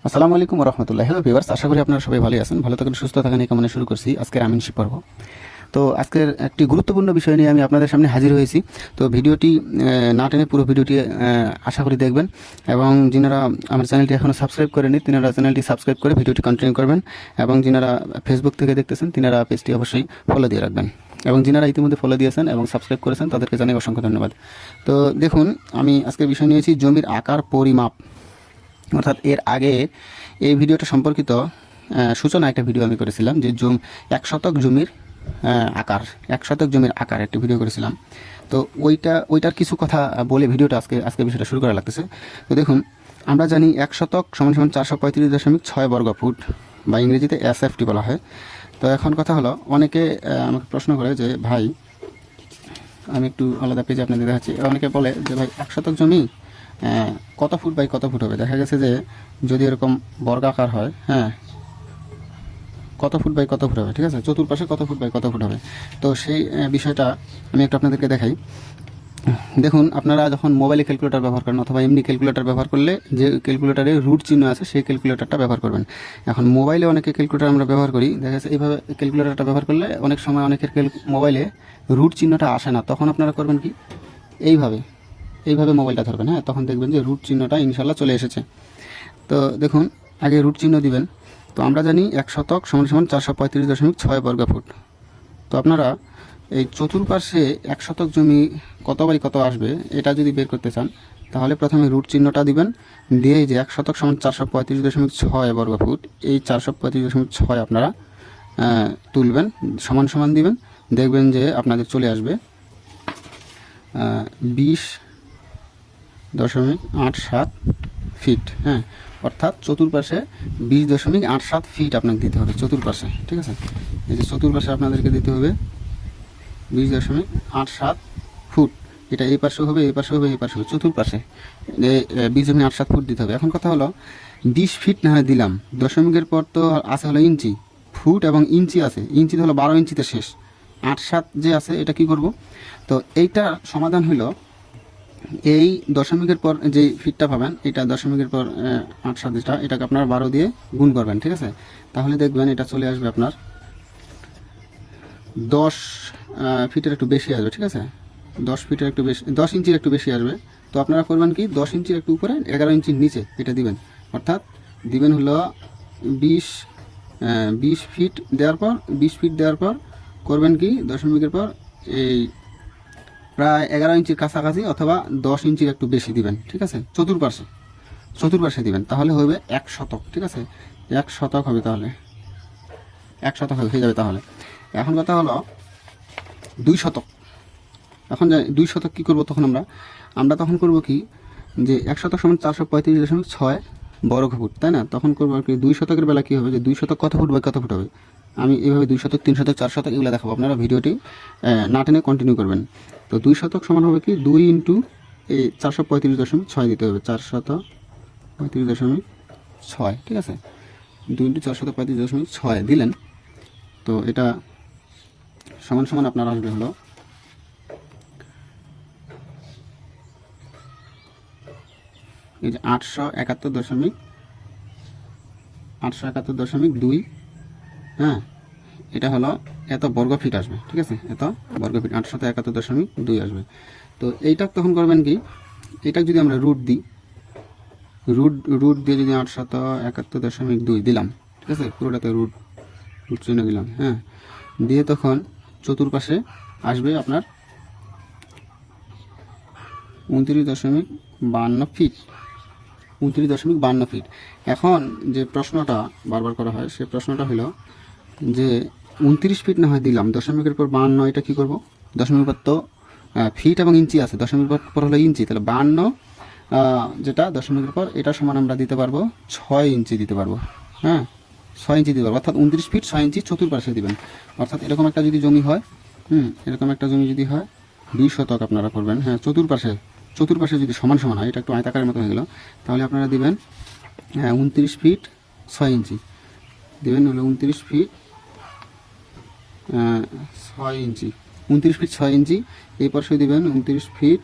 আসসালামু আলাইকুম ওয়া রাহমাতুল্লাহি। হ্যালো ভিউয়ার্স, আশা করি আপনারা সবাই ভালোই আছেন। ভালো থাকুন, সুস্থ থাকুন এই কামনা শুরু করছি আজকের আমিনশিপ পর্ব। তো আজকের একটি গুরুত্বপূর্ণ বিষয় নিয়ে আমি আপনাদের সামনে হাজির হয়েছি। তো ভিডিওটি না টেনে পুরো ভিডিওটি আশা করি দেখবেন, এবং যিনারা আমার চ্যানেলটি এখনও সাবস্ক্রাইব করেনি তিনারা চ্যানেলটি সাবস্ক্রাইব করে ভিডিওটি কন্টিনিউ করবেন, এবং যিনারা ফেসবুক থেকে দেখতেছেন তিনারা পেজটি অবশ্যই ফলো দিয়ে রাখবেন, এবং যিনারা ইতিমধ্যে ফলো দিয়েছেন এবং সাবস্ক্রাইব করেছেন তাদেরকে জানাই অসংখ্য ধন্যবাদ। তো দেখুন, আমি আজকের বিষয় নিয়েছি জমির আকার পরিমাপ। অর্থাৎ এর আগে এই ভিডিওটা সম্পর্কিত সূচনা একটা ভিডিও আমি করেছিলাম, যে এক শতক জমির আকার, এক শতক জমির আকার একটি ভিডিও করেছিলাম। তো ওইটার কিছু কথা বলে ভিডিওটা আজকে বিষয়টা শুরু করা লাগতেছে। তো দেখুন, আমরা জানি এক শতক সমান সমান 435.6 বর্গ ফুট, বা ইংরেজিতে SFT বলা হয়। তো এখন কথা হলো, অনেকে আমাকে প্রশ্ন করে যে ভাই, আমি একটু আলাদা পেজে আপনাদের দেখাচ্ছি, অনেকে বলে যে ভাই এক শতক জমি কত ফুট বাই কত ফুট হবে। দেখা গেছে যে যদি এরকম বর্গাকার হয়, হ্যাঁ, কত ফুট বাই কত ফুট হবে, ঠিক আছে, চতুর্পাশে কত ফুট বাই কত ফুট হবে। তো সেই বিষয়টা আমি একটু আপনাদেরকে দেখাই। দেখুন, আপনারা যখন মোবাইলে ক্যালকুলেটর ব্যবহার করেন অথবা এমনি ক্যালকুলেটর ব্যবহার করলে যে ক্যালকুলেটরে রুট চিহ্ন আছে সেই ক্যালকুলেটরটা ব্যবহার করবেন। এখন মোবাইলে অনেকে ক্যালকুলেটর আমরা ব্যবহার করি, দেখা যাচ্ছে এইভাবে ক্যালকুলেটরটা ব্যবহার করলে অনেক সময় অনেকের মোবাইলে রুট চিহ্নটা আসে না। তখন আপনারা করবেন কি, এইভাবে মোবাইলটা ধরবেন, হ্যাঁ, তখন দেখবেন যে রুট চিহ্নটা ইনশাল্লাহ চলে এসেছে। তো দেখুন, আগে রুট চিহ্ন দিবেন। তো আমরা জানি এক শতক সমান সমান 435.6 বর্গ ফুট। তো আপনারা এই চতুর্পাশে এক শতক জমি কত বাই কত আসবে এটা যদি বের করতে চান, তাহলে প্রথমে রুট চিহ্নটা দিবেন, দিয়ে যে এক শতক সমান 435.6 বর্গ ফুট, এই 435.6 আপনারা তুলবেন, সমান সমান দিবেন, দেখবেন যে আপনাদের চলে আসবে 20.87 ফিট। হ্যাঁ, অর্থাৎ চতুর্পাশে 20.87 ফিট আপনাকে দিতে হবে চতুর্পাশে, ঠিক আছে। এই যে চতুর্পাশে আপনাদেরকে দিতে হবে 20.87 ফুট। এটা এই পাশে হবে, এই পাশে হবে, এই পাশে হবে, চতুর্পাশে 20.87 ফুট দিতে হবে। এখন কথা হলো, 20 ফিট না হয় দিলাম, দশমিকের পর তো আছে হলো ইঞ্চি, ফুট এবং ইঞ্চি আছে, ইঞ্চি হলো 12 ইঞ্চিতে শেষ, 87 যে আছে এটা কি করব। তো এইটা সমাধান হলো, এই দশমিকের পর যে ফিটটা পাবেন, এটা দশমিকের পর 87 যেটা, এটাকে আপনার 12 দিয়ে গুণ করবেন, ঠিক আছে। তাহলে দেখবেন এটা চলে আসবে আপনার 10 ফিটের একটু বেশি আসবে, ঠিক আছে, 10 ফিটের একটু বেশি, 10 ইঞ্চির একটু বেশি আসবে। তো আপনারা করবেন কি, 10 ইঞ্চির একটু উপরে 11 ইঞ্চির নিচে এটা দিবেন, অর্থাৎ দিবেন হলো 20 ফিট দেওয়ার পর, 20 ফিট দেওয়ার পর করবেন কি, দশমিকের পর এই প্রায় 11 ইঞ্চির কাছাকাছি অথবা 10 ইঞ্চির একটু বেশি দিবেন, ঠিক আছে, চতুর্পাশে দিবেন, তাহলে হবে এক শতক, ঠিক আছে, এক শতক হবে, তাহলে এক শতক হয়ে যাবে। তাহলে এখন কথা হলো 2 শতক। এখন 2 শতক কী করবো, তখন আমরা তখন করব কি, যে এক শতক সমান 435.6 বর্গ ফুট, তাই না। তখন করবো আর কি, 2 শতকের বেলা কী হবে, যে 2 শতক কত ফুট বাই কত ফুট হবে, আমি এইভাবে 2 শতক, 3 শতক, 4 শতক এগুলো দেখাবো, আপনারা ভিডিওটি না টেনে কন্টিনিউ করবেন। তো 2 শতক সমান হবে কি, 2 ইন্টু এই 435.6 দিতে হবে, 435.6, ঠিক আছে, 2 ইন্টু 435.6 দিলেন। তো এটা সমান সমান আপনার আসবে হলো এই যে 871.2, হ্যাঁ, এটা হলো এত বর্গ ফিট আসবে, ঠিক আছে, এত বর্গ ফিট 871.2 আসবে। তো এইটা তখন করবেন কি, এটা যদি আমরা রুট দিই, রুট দিয়ে যদি 871.2 দিলাম, ঠিক আছে, পুরোটাতে রুট চিহ্ন দিলাম, হ্যাঁ, দিয়ে তখন চতুর্পাশে আসবে আপনার 29.52 ফিট, 29.52 ফিট। এখন যে প্রশ্নটা বারবার করা হয়, সে প্রশ্নটা হলো যে 29 ফিট না হয় দিলাম, দশমিকের পর 52, এটা কী করবো, দশমিকের পর তো ফিট এবং ইঞ্চি আছে, দশমিকের পর হলো ইঞ্চি, তাহলে 52 যেটা দশমিকের পর, এটা সমান আমরা দিতে পারবো 6 ইঞ্চি দিতে পারবো, হ্যাঁ, 6 ইঞ্চি দিতে পারবো, অর্থাৎ 29 ফিট 6 ইঞ্চি চতুর্পাশে দিবেন। অর্থাৎ এরকম একটা যদি জমি হয়, এরকম একটা জমি যদি হয়, 2 শতক আপনারা করবেন, হ্যাঁ, চতুর্পাশে যদি সমান সমান হয়, এটা একটু আয়তাকারের মতো হয়ে গেল, তাহলে আপনারা দিবেন 29 ফিট 6 ইঞ্চি দিবেন, হলো 29 ফিট 6 ইঞ্চি, 29 ফিট 6 ইঞ্চি, এই পাশেও দিবেন 29 ফিট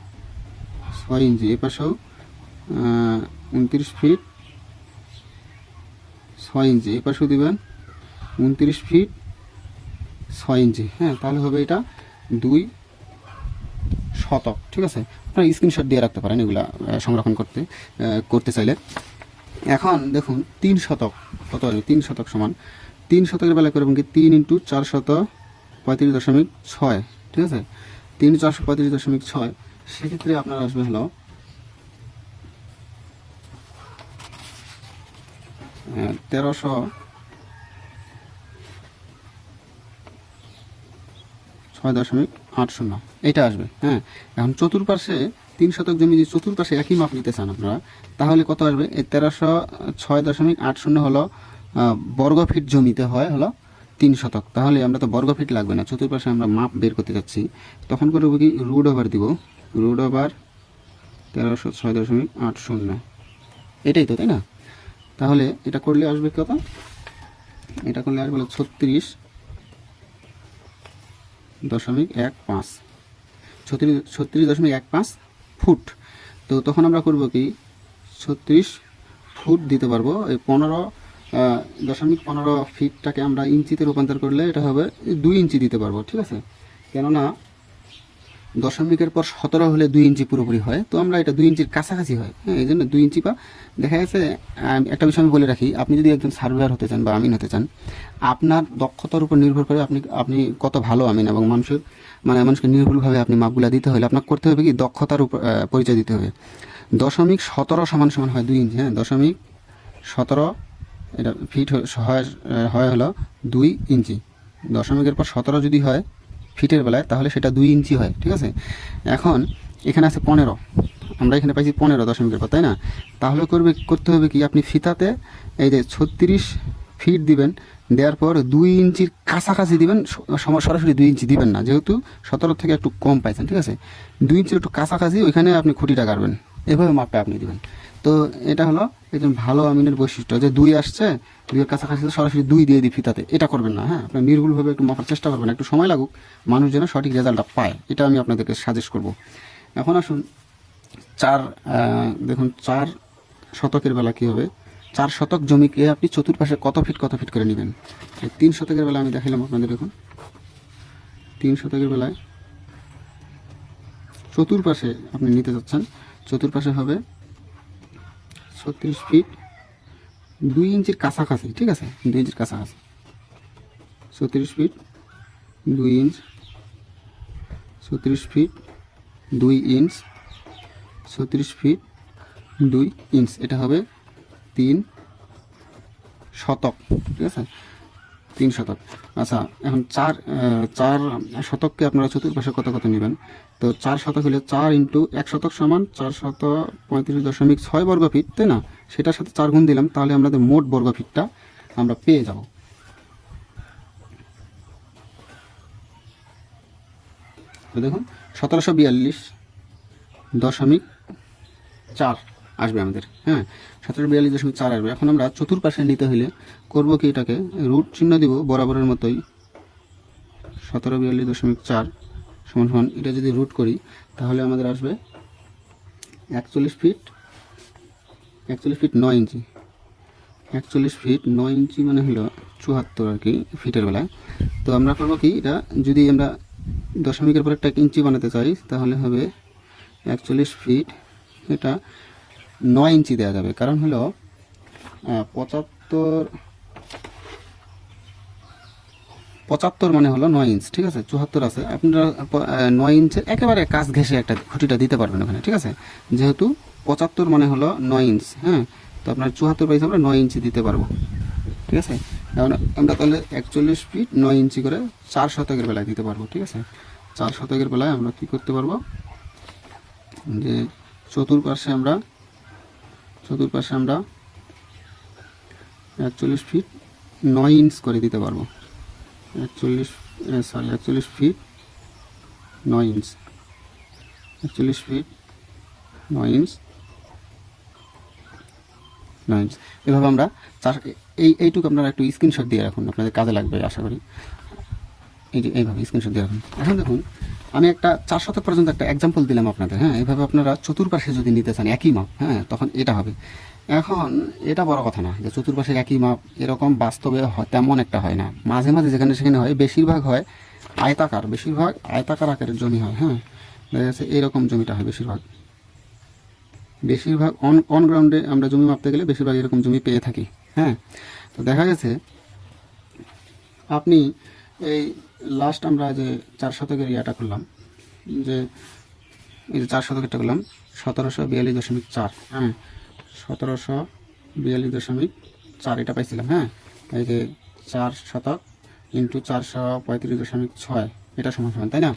6 ইঞ্চি, এই পাশেও 29 ফিট 6 ইঞ্চি, এই পাশেও দিবেন 29 ফিট 6 ইঞ্চি। হ্যাঁ, তাহলে হবে এটা 2 শতক। ঠিক আছে, আপনারা স্ক্রিনশট দিয়ে রাখতে পারেন এগুলা সংরক্ষণ করতে চাইলে। এখন দেখুন 3 শতক কত হবে? 3 শতক সমান 3 শতকের বেলা করবেন কি 3 × 435.6। ঠিক আছে, 3 × 435.6, সেক্ষেত্রে আপনার আসবে হলো 1306.80 এটা আসবে। হ্যাঁ, এখন চতুর্পাশে 3 শতক জমি যদি চতুর্পাশে একই মাপ নিতে চান আপনারা, তাহলে কত আসবে? এই 1306.80 হলো বর্গ ফিট জমিতে হয় হলো 3 শতক। তাহলে আমরা তো বর্গ ফিট লাগবে না, চতুর্পাশে আমরা মাপ বের করতে যাচ্ছি, তখন করবো কি রুট ওভার দিব, রুট ওভার 1306.80, এটাই তো, তাই না? তাহলে এটা করলে আসবে কত? এটা করলে আসবে 36.15 ফুট। তো তখন আমরা করব কি 36 ফুট দিতে পারবো। এই 15.15 ফিটটাকে আমরা ইঞ্চিতে রূপান্তর করলে এটা হবে 2 ইঞ্চি দিতে পারবো। ঠিক আছে, কেননা দশমিকের পর 17 হলে 2 ইঞ্চি পুরোপুরি হয়, তো আমরা এটা 2 ইঞ্চির কাছাকাছি হয়। হ্যাঁ, এই জন্য 2 ইঞ্চি বা দেখা গেছে। একটা বিষয় আমি বলে রাখি, আপনি যদি একজন সার্ভেয়ার হতে চান বা আমিন হতে চান, আপনার দক্ষতার উপর নির্ভর করে আপনি কত ভালো আমিন এবং মানুষকে নির্ভুলভাবে আপনি মাপগুলা দিতে হলে আপনাকে করতে হবে কি দক্ষতার উপর পরিচয় দিতে হবে। 0.17 সমান হয় 2 ইঞ্চি। হ্যাঁ, 0.17 এটা ফিট হয় হলো 2 ইঞ্চি। দশমিকের পর 17 যদি হয় ফিটের বেলায়, তাহলে সেটা 2 ইঞ্চি হয়। ঠিক আছে, এখন এখানে আছে 15, আমরা এখানে পাইছি 15 দশমিকের পর, তাই না? তাহলে করতে হবে কি আপনি ফিতাতে এই যে 36 ফিট দিবেন, দেওয়ার পর 2 ইঞ্চির কাছাকাছি দিবেন, সরাসরি 2 ইঞ্চি দিবেন না, যেহেতু 17 থেকে একটু কম পাইছেন। ঠিক আছে, 2 ইঞ্চির একটু কাছাকাছি ওইখানে আপনি খুঁটিটা কাটবেন, এভাবে মাপটা আপনি দিবেন। তো এটা হলো একজন ভালো আমিনের বৈশিষ্ট্য, যে 2 আসছে, 2-এর কাছাকাছি সরাসরি 2 দিয়ে দিই ফিতাতে, এটা করবেন না। হ্যাঁ, আপনার নির্ভুলভাবে একটু মাপার চেষ্টা করবেন, একটু সময় লাগুক, মানুষ যেন সঠিক রেজাল্টটা পায়, এটা আমি আপনাদেরকে সাজেস্ট করব। এখন আসুন দেখুন 4 শতকের বেলা কী হবে? 4 শতক জমিকে আপনি চতুর্পাশে কত ফিট করে নেবেন? 3 শতকের বেলা আমি দেখালাম আপনাদের। দেখুন 3 শতকের বেলায় চতুর্পাশে আপনি নিতে যাচ্ছেন, চতুর্পাশে হবে 36 ফিট 2 ইঞ্চির কাছাকাছি। ঠিক আছে, 2 ইঞ্চির কাছাকাছি, 36 feet 2 inch, 36 feet 2 inch, 36 feet 2 inch, এটা হবে 3 শতক। ঠিক আছে, 3 শতক। আচ্ছা, এখন 4 শতককে আপনারা চতুর্পাশে কত নেবেন? তো 4 শতক হলে 4 × 1 শতক সমান 435.6 বর্গ ফিট, তাই না? সেটার সাথে 4 গুণ দিলাম, তাহলে আমাদের মোট বর্গ ফিটটা আমরা পেয়ে যাব। তো দেখুন 1742.4 আসবে আমাদের। হ্যাঁ, 1742.4 আসবে। এখন আমরা চতুর্পাশে নিতে হলে করব কি, এটাকে রুট চিহ্ন দিব বরাবরের মতোই, 1742.4 সমান এটা যদি রুট করি, তাহলে আমাদের আসবে 41 ফিট 9 ইঞ্চি। 41 ফিট 9 ইঞ্চি মানে হলো 74 আর কি ফিটের বেলায়। তো আমরা করবো কি, এটা যদি আমরা দশমিকের পর একটা ইঞ্চি বানাতে চাই, তাহলে হবে 41 ফিট, এটা 9 ইঞ্চি দেওয়া যাবে। কারণ হলো 75 মানে হলো 9 ইঞ্চ। ঠিক আছে, 74 আছে, আপনারা 9 ইঞ্চের একেবারে কাছ ঘেঁষে একটা খুঁটিটা দিতে পারবেন ওখানে। ঠিক আছে, যেহেতু 75 মানে হলো 9 ইঞ্চ। হ্যাঁ, তো আপনার 74 পাইছে, আমরা 9 ইঞ্চি দিতে পারবো। ঠিক আছে, এখন আমরা তাহলে 41 ফিট 9 ইঞ্চি করে 4 শতকের বেলায় দিতে পারবো। ঠিক আছে, 4 শতকের বেলায় আমরা কি করতে পারবো, যে চতুর্পাশে আমরা 41 ফিট 9 ইঞ্চ করে দিতে পারবো। 41 feet 9 inch, 41 feet 9 inch, 9 inch, এভাবে আমরা এইটুকু আপনারা একটু স্ক্রিনশট দিয়ে রাখুন, আপনাদের কাজে লাগবে আশা করি। এইভাবে স্ক্রিনশট দিয়ে রাখুন। এখন দেখুন, আমি একটা 4 শতক পর্যন্ত একটা এক্সাম্পল দিলাম আপনাদের। হ্যাঁ, এইভাবে আপনারা চতুর্পাশে যদি নিতে চান একই মাপ, হ্যাঁ, তখন এটা হবে। এখন এটা বড় কথা না যে চতুর্পাশের একই মাপ, এরকম বাস্তবে তেমন একটা হয় না। মাঝে মাঝে যেখানে সেখানে হয়, বেশিরভাগ হয় আয়তাকার, বেশিরভাগ আয়তাকার আকারের জমি হয়। হ্যাঁ, দেখা যাচ্ছে এরকম জমিটা হয় বেশিরভাগ। বেশিরভাগ অন গ্রাউন্ডে আমরা জমি মাপতে গেলে বেশিরভাগ এরকম জমি পেয়ে থাকি। হ্যাঁ, তো দেখা গেছে আপনি এই লাস্ট আমরা যে 4 শতকের ইয়াটা করলাম, যে এই যে 4 শতকেরটা করলাম 1742.4। হ্যাঁ, 1742.4 এটা পাইছিলাম। হ্যাঁ, এই যে 4 শতক ইন্টু 435.6 এটা সমান সমান, তাই না?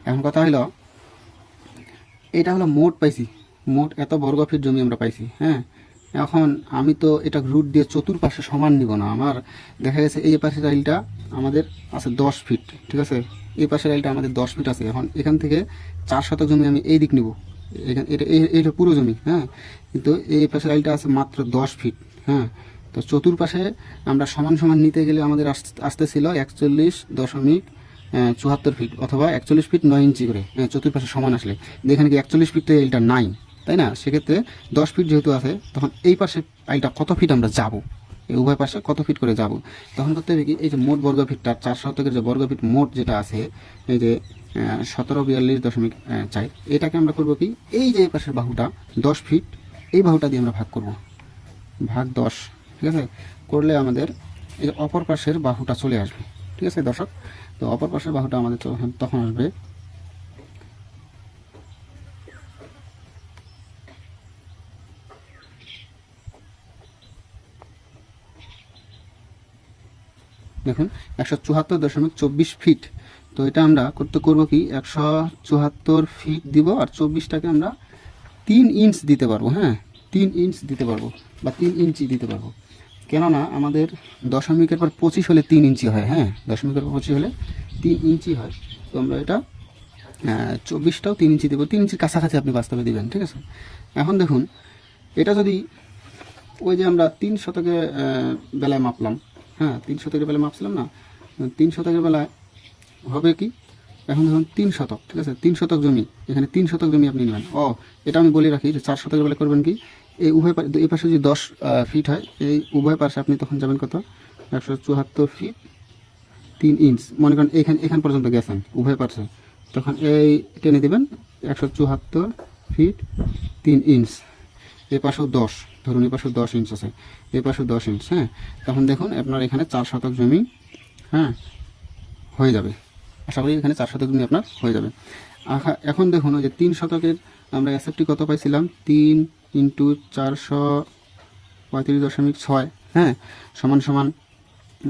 এখন কথা হলো, এটা হলো মোট পাইছি, মোট এত বর্গ ফিট জমি আমরা পাইছি। হ্যাঁ, এখন আমি তো এটা রুট দিয়ে চতুর্পাশে সমান নিব না। আমার দেখা গেছে এই পাশের আইলটা আমাদের আছে 10 ফিট, ঠিক আছে? এই পাশের আইলটা আমাদের 10 ফিট আছে। এখন এখান থেকে 4 শতক জমি আমি এই দিক নিব, এখানে এটা পুরো জমি। হ্যাঁ, কিন্তু এই পাশের আইলটা আছে মাত্র 10 ফিট। হ্যাঁ, তো চতুর্পাশে আমরা সমান সমান নিতে গেলে আমাদের আসতেছিল 41.74 ফিট অথবা 41 ফিট 9 ইঞ্চি করে। হ্যাঁ, চতুর্পাশে সমান আসলে, এখানে কি 41 ফিট তো এইটা নাই, তাই না? সেক্ষেত্রে 10 ফিট যেহেতু আছে, তখন এই পাশে আইলটা কত ফিট আমরা যাব, এই উভয় পাশে কত ফিট করে যাব, তখন করতে হবে কি, এই যে মোট বর্গ ফিটটা 4 শতকের যে বর্গ ফিট মোট যেটা আছে, এই যে 1742.4, এটাকে আমরা করব কি, এই যে পাশের বাহুটা 10 ফিট, এই বাহুটা দিয়ে আমরা ভাগ করব, ভাগ 10। ঠিক আছে, করলে আমাদের এই যে অপর পাশের বাহুটা চলে আসবে। ঠিক আছে দর্শক, তো অপর পাশের বাহুটা আমাদের তখন আসবে দেখুন 174.24 ফিট। তো এটা আমরা করবো কি, 174 ফিট দিব, আর 24টাকে আমরা 3 ইঞ্চ দিতে পারবো। হ্যাঁ, 3 ইঞ্চ দিতে পারবো বা 3 ইঞ্চি দিতে পারবো, কেননা আমাদের দশমিকের পর 25 হলে 3 ইঞ্চি হয়। হ্যাঁ, দশমিকের পর 25 হলে 3 ইঞ্চি হয়। তো আমরা এটা 24টাও 3 ইঞ্চি দেবো, 3 ইঞ্চির কাছাকাছি আপনি বাস্তবে দিবেন। ঠিক আছে, এখন দেখুন এটা যদি ওই যে আমরা 3 শতকের বেলায় মাপলাম, হ্যাঁ 3 শতকের বেলায় মাপছিলাম না, 3 শতকের বেলায় হবে কি, এখন দেখুন 3 শতক, ঠিক আছে, 3 শতক জমি, এখানে 3 শতক জমি আপনি নেবেন। এটা আমি বলে রাখি যে 4 শতকের বেলায় করবেন কি, এই উভয় এই পাশে যদি 10 ফিট হয়, এই উভয় পাশে আপনি তখন যাবেন কত, 174 ফিট 3 ইঞ্চ। মনে করেন এখান পর্যন্ত গেছেন উভয় পাশে, তখন এই টেনে দেবেন 174 ফিট 3 ইঞ্চ। এ পাশেও 10, ধরুন এ পাশেও 10 ইঞ্চ আছে, এ পাশেও 10 ইঞ্চ। হ্যাঁ, তখন দেখুন আপনার এখানে 4 শতক জমি, হ্যাঁ, হয়ে যাবে। আশা করি এখানে 4 শতক জমি আপনার হয়ে যাবে। এখন দেখুন ওই যে 3 শতকের আমরা অ্যাসেপ্টটি কত পাইছিলাম, 3 ইন্টু 435.6, হ্যাঁ, সমান সমান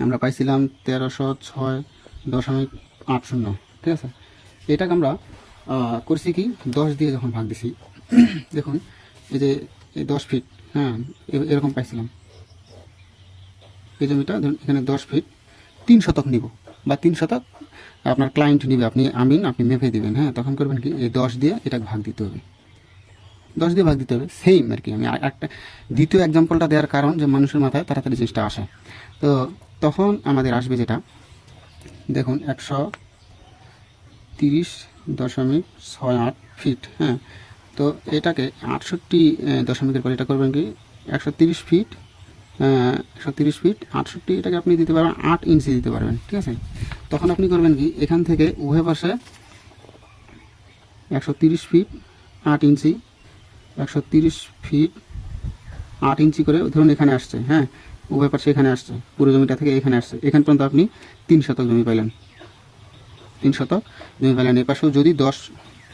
আমরা পাইছিলাম 1306.80। ঠিক আছে, এটাকে আমরা করছি কি, 10 দিয়ে যখন ভাগ দিছি, দেখুন এই যে এই 10 ফিট, হ্যাঁ, এরকম পাইছিলাম। এই জমিটা ধরুন এখানে 10 ফিট 3 শতক নিব, বা 3 শতক আপনার ক্লায়েন্ট নিবে, আপনি মেপে দিবেন। হ্যাঁ, তখন করবেন কি, এই 10 দিয়ে এটাকে ভাগ দিতে হবে, 10 দিয়ে ভাগ দিতে হবে। সেম আর কি, আমি একটা দ্বিতীয় এক্সাম্পলটা দেওয়ার কারণ যে মানুষের মাথায় তাড়াতাড়ি জিনিসটা আসে। তো তখন আমাদের আসবে যেটা, দেখুন 130.68 ফিট। হ্যাঁ, তো এটাকে 68 দশমিকের পর এটা করবেন কি, 130 ফিট 68, এটাকে আপনি দিতে পারবেন 8 ইঞ্চি দিতে পারবেন। ঠিক আছে, তখন আপনি করবেন কি, এখান থেকে উভয় পাশে 130 ফিট 8 ইঞ্চি, 130 ফিট 8 ইঞ্চি করে ধরুন এখানে আসছে। হ্যাঁ, উভয় পাশে এখানে আসছে, পুরো জমিটা থেকে এখানে আসছে, এখান পর্যন্ত আপনি 3 শতক জমি পাইলেন, 3 শতক জমি পাইলেন। এই পাশেও যদি 10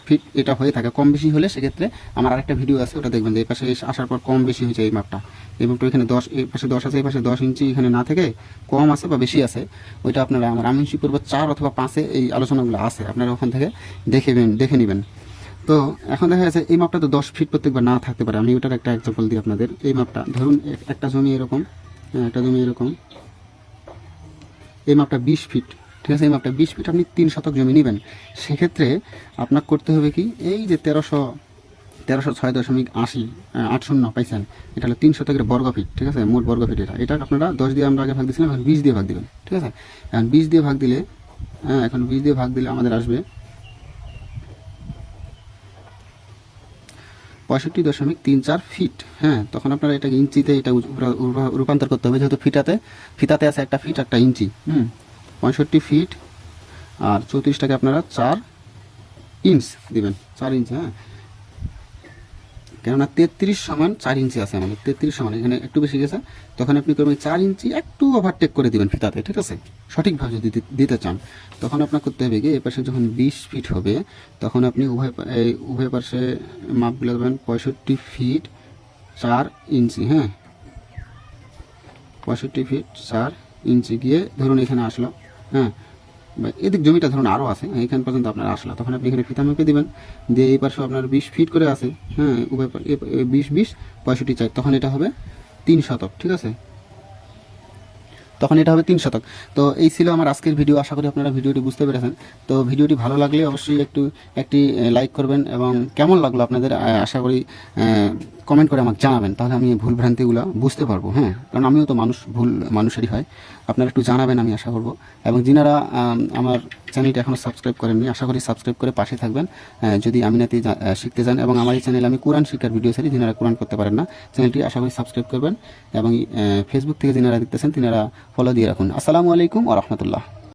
ফিট এটা হয়ে থাকে, কম বেশি হলে সেক্ষেত্রে আমার আরেকটা ভিডিও আছে, ওটা দেখবেন যে এই পাশে আসার পর কম বেশি হয়েছে এই মাপটা, এই মাপটা এখানে 10, এই পাশে 10 আছে, এই পাশে 10 ইঞ্চি এখানে না থেকে কম আছে বা বেশি আছে, ওইটা আপনারা আমার আমিনশি পর্ব 4 অথবা 5-এ এই আলোচনাগুলো আছে, আপনারা ওখান থেকে দেখে নেবেন। তো এখন দেখা যাচ্ছে এই মাপটা তো 10 ফিট প্রত্যেকবার না থাকতে পারে। আমি ওটার একটা এক্সাম্পল দিই আপনাদের। এই মাপটা ধরুন একটা জমি এরকম, একটা জমি এরকম, এই মাপটা 20 ফিট। ঠিক আছে, এই মাপটা 20 ফিট আপনি 3 শতক জমি নেবেন, সেক্ষেত্রে আপনার করতে হবে কি, এই যে 1306.80 পাইছেন, এটা হলো 3 শতকের বর্গ ফিট। ঠিক আছে, মোট বর্গ ফিট এটা আপনারা 10 দিয়ে আমরা আগে ভাগ দিয়েছিলাম, এখন 20 দিয়ে ভাগ দিবেন। ঠিক আছে, এখন 20 দিয়ে ভাগ দিলে, এখন 20 দিয়ে ভাগ দিলে আমাদের আসবে 65.34 ফিট। হ্যাঁ, তখন আপনারা এটাকে ইঞ্চিতে এটা রূপান্তর করতে হবে, যেহেতু ফিতাতে আছে একটা ফিট একটা ইঞ্চি। 65 ফিট আর 34টাকে আপনারা 4 ইঞ্চ দিবেন, 4 ইঞ্চি। হ্যাঁ, কেননা 33 সমান 4 ইঞ্চি আছে আমাদের, 33 সমান এখানে একটু বেশি গেছে, তখন আপনি করবেন 4 ইঞ্চি একটু ওভারটেক করে দিবেন ফিতাতে, ঠিক আছে। সঠিকভাবে যদি দিতে চান তখন আপনার করতে হবে কি, এই পাশে যখন 20 ফিট হবে তখন আপনি উভয় পাশে মাপগুলো দেবেন 65 ফিট 4 ইঞ্চি। হ্যাঁ, 65 ফিট 4 ইঞ্চি গিয়ে ধরুন এখানে আসলো। হ্যাঁ, এদিক জমিটা ধরুন আরও আছে, এখান পর্যন্ত আপনার আসলো, তখন আপনি এখানে ফিতা মেপে দিবেন, দিয়ে এই পাশে আপনার 20 ফিট করে আছে। হ্যাঁ, উভয় 20 65 4, তখন এটা হবে 3 শতক, ঠিক আছে। তখন এটা হবে 3 শতক। তো এই ছিল আমার আজকের ভিডিও, আশা করি আপনারা ভিডিওটি বুঝতে পেরেছেন। তো ভিডিওটি ভালো লাগলে অবশ্যই একটি লাইক করবেন, এবং কেমন লাগলো আপনাদের আশা করি কমেন্ট করে আমাকে জানাবেন, তাহলে আমি ভুল ভ্রান্তিগুলো বুঝতে পারবো। হ্যাঁ, কারণ আমিও তো ভুল মানুষেরই হয়। আপনারা একটু জানাবেন, আমি আশা করব। এবং যিনারা আমার চ্যানেলটি এখনও সাবস্ক্রাইব করেননি, আশা করি সাবস্ক্রাইব করে পাশে থাকবেন যদি আমিনাতি শিখতে চান। এবং আমার এই চ্যানেলে আমি কোরআন শিক্ষার ভিডিও ছাড়ি, যিনারা কোরআন করতে পারেন না, চ্যানেলটি আশা করি সাবস্ক্রাইব করবেন। এবং ফেসবুক থেকে যিনারা দেখতেছেন তিনারা ফলো দিয়ে রাখুন। আসসালামু আলাইকুম ওয়া রাহমাতুল্লাহ।